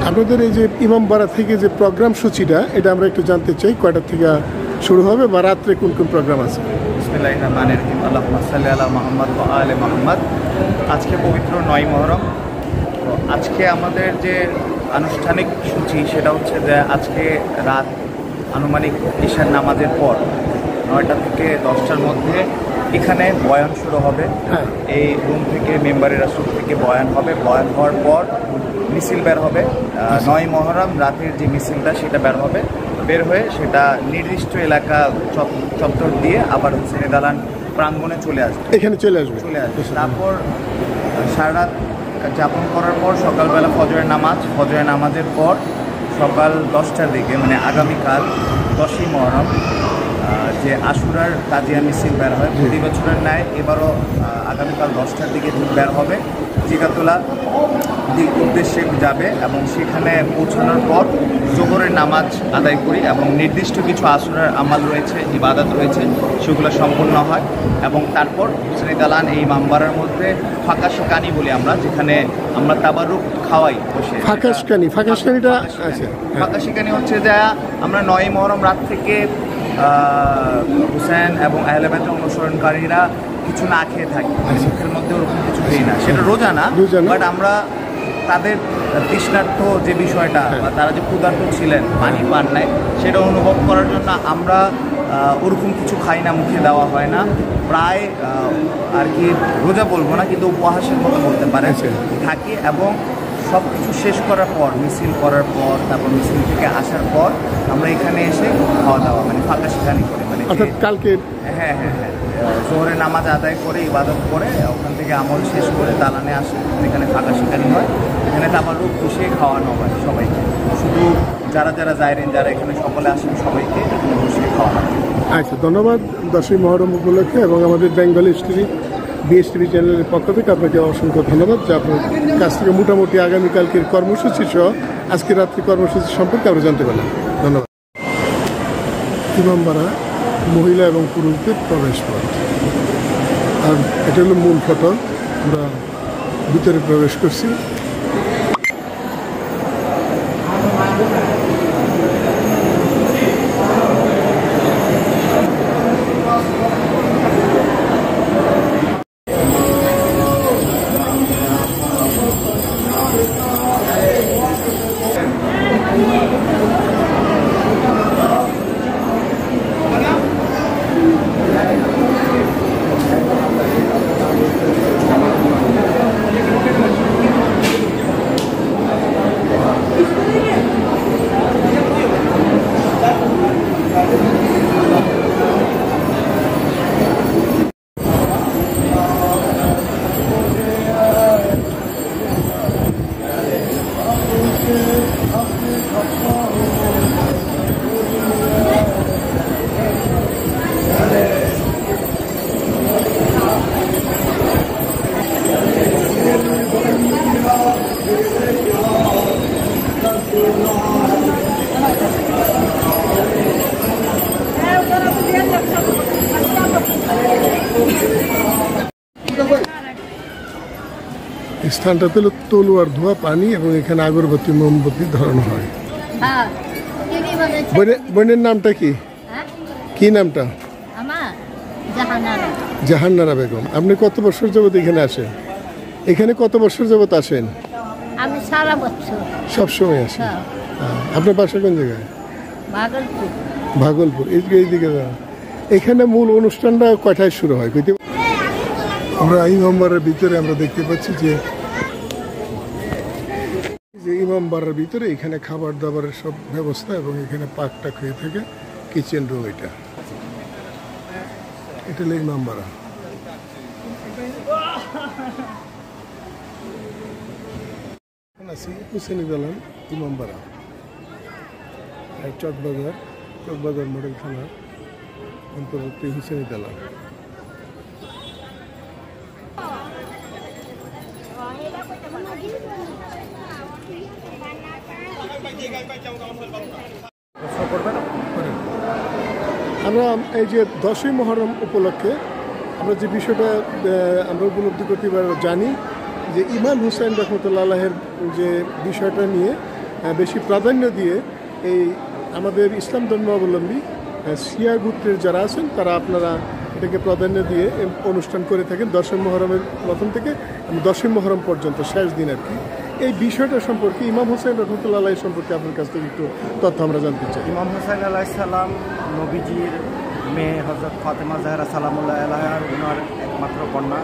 আপনাদের এই যে ইমামবাড়া থেকে যে প্রোগ্রাম সূচিটা এটা আমরা একটু জানতে চাই, কয়টা থেকে শুরু হবে বা রাত্রে কোন কোন প্রোগ্রাম আছে? বিসমিল্লাহির রহমানির রহিম। আল্লাহুম্মা সাল্লি আলা মুহাম্মদ ওয়া আলি মুহাম্মদ। আজকে পবিত্র 9 মুহররম। তো আজকে আমাদের যে আনুষ্ঠানিক সূচি সেটা হচ্ছে যে আজকে রাত আনুমানিক ঈশার নামাজের পর 9টা থেকে 10টার মধ্যে এখানে বয়ান শুরু হবে। এই রুম থেকে মেম্বারে রাসূল থেকে বয়ান হবে। বয়ান হওয়ার পর মিছিল বের হবে। 9 মুহররম রাতের যে মিছিলটা সেটা বের হয়ে সেটা নির্দিষ্ট এলাকা চত্বর দিয়ে আবার হুসেনি দালান প্রাঙ্গণে চলে আসবে। এখানে চলে আসবে। তারপর সারা রাত যাপন করার পর সকালবেলা ফজরের নামাজের পর সকাল 10টার দিকে মানে আগামীকাল 10ই মুহররম যে আশুরার তাজিয়া মিছিল বের হয় প্রতি বছরের ন্যায় এবারও আগামীকাল 10টার দিকে বের হবে। জিগাতোলার উদ্দেশ্যে যাবে এবং সেখানে পৌঁছানোর পর জোহরের নামাজ আদায় করি এবং নির্দিষ্ট কিছু আসরের আমাল রয়েছে, ইবাদত রয়েছে, সেগুলো সম্পূর্ণ হয় এবং তারপর হুসেনি দালান এই ইমামবাড়ার মধ্যে ফাঁকাশিকানি বলি আমরা, যেখানে আমরা তাবারুক খাওয়াই বসে। ফাঁকাশিকানি হচ্ছে যা আমরা 9 মুহররম রাত থেকে হুসেন এবং আহলে বাইতের অনুসরণকারীরা কিছু না খেয়ে থাকি, মুখের মধ্যে ওরকম কিছু খেয়ে না, সেটা রোজা না, বাট আমরা তাদের তৃষ্ণার্থ যে বিষয়টা বা তারা যে ক্ষুধার্ত ছিলেন পানি পান নাই সেটা অনুভব করার জন্য আমরা ওরকম কিছু খাই না, মুখে দেওয়া হয় না, প্রায় আর কি রোজা বলবো না কিন্তু উপহাসের মতো বলতে পারেন থাকি। এবং সব কিছু শেষ করার পর মিছিল করার পর তারপর মিছিল থেকে আসার পর আমরা এখানে এসে খাওয়া দাওয়া মানে ফাঁকাশিকানি করি, মানে কালকে হ্যাঁ জোহরের নামাজ আদায় করে ইবাদত করে ওখান থেকে আমল শেষ করে দালানে আসে, এখানে ফাঁকাশিকানি হয়, এখানে তাবারুক বসে খাওয়ানো হয় সবাইকে, শুধু যারা জায়রেন যারা এখানে সকলে আসেন সবাইকে বসে খাওয়ানো হয়। আচ্ছা, ধন্যবাদ 10ই মুহররম উপলক্ষে এবং আমাদের বেঙ্গলি হিস্ট্রি বিএসটিভি চ্যানেলের পক্ষ থেকে আপনাকে অসংখ্য ধন্যবাদ যে আপনার কাছ থেকে মোটামুটি আগামীকালকের কর্মসূচি সহ আজকে রাত্রি কর্মসূচি সম্পর্কে আমরা জানতে পারলাম। ধন্যবাদ। ইমামবাড়া মহিলা এবং পুরুষদের প্রবেশ পথ, আর এটা হলো মূল ফটক। আমরা ভিতরে প্রবেশ করছি। স্থানটাতে হলো তলুয়ার ধোয়া পানি এবং এখানে আগরবাতি মোমবাতি ধরানো হয়। বোনের নামটা কি? কি নামটা? জাহান্নারা বেগম। আপনি কত বছর যাবত এখানে আসেন? এখানে কত বছর যাবত আসেন? আমি সারা বছর সবসময় আসেন। আপনার বাসা কোন জায়গায়? ভাগলপুর। এইদিকে এখানে মূল অনুষ্ঠানটা কয়টায় শুরু হয়? আমরা ইমামবাড়ার ভিতরে আমরা দেখতে পাচ্ছি যে ইমামবাড়ার ভিতরে এখানে খাবার দাবারের সব ব্যবস্থা এবং এখানে পাকটা হয়ে থাকে, কিচেন রুম। এটা হলো ইমামবাড়া। আছি হুসেনি দালান ইমামবাড়া, চকবাজার মডেল থানার অন্তর্বর্তী হুসেনি দালান। আমরা এই যে 10ই মুহররম উপলক্ষে আমরা যে বিষয়টা আমরা উপলব্ধি করতে জানি যে ইমাম হুসাইন রহমতুল্লাহ আলাইহির যে বিষয়টা নিয়ে বেশি প্রাধান্য দিয়ে এই আমাদের ইসলাম ধর্মাবলম্বী শিয়া গোত্রের যারা আছেন তারা আপনারা এটাকে প্রাধান্য দিয়ে অনুষ্ঠান করে থাকেন 10ই মুহররমের প্রথম থেকে 10ই মুহররম পর্যন্ত শেষ দিন আর কি। এই বিষয়টা সম্পর্কে ইমাম হোসেন রহমতুল্লাহ আলাইহি সম্পর্কে আপনার কাছ থেকে একটু তথ্য আমরা জানতে চাই। ইমাম হোসেন আলাইহিস সালাম নবীজির মেয়ে হযরত ফাতেমা জাহরা সালামুল্লাহ আলাইহা ওনার একমাত্র কন্যা।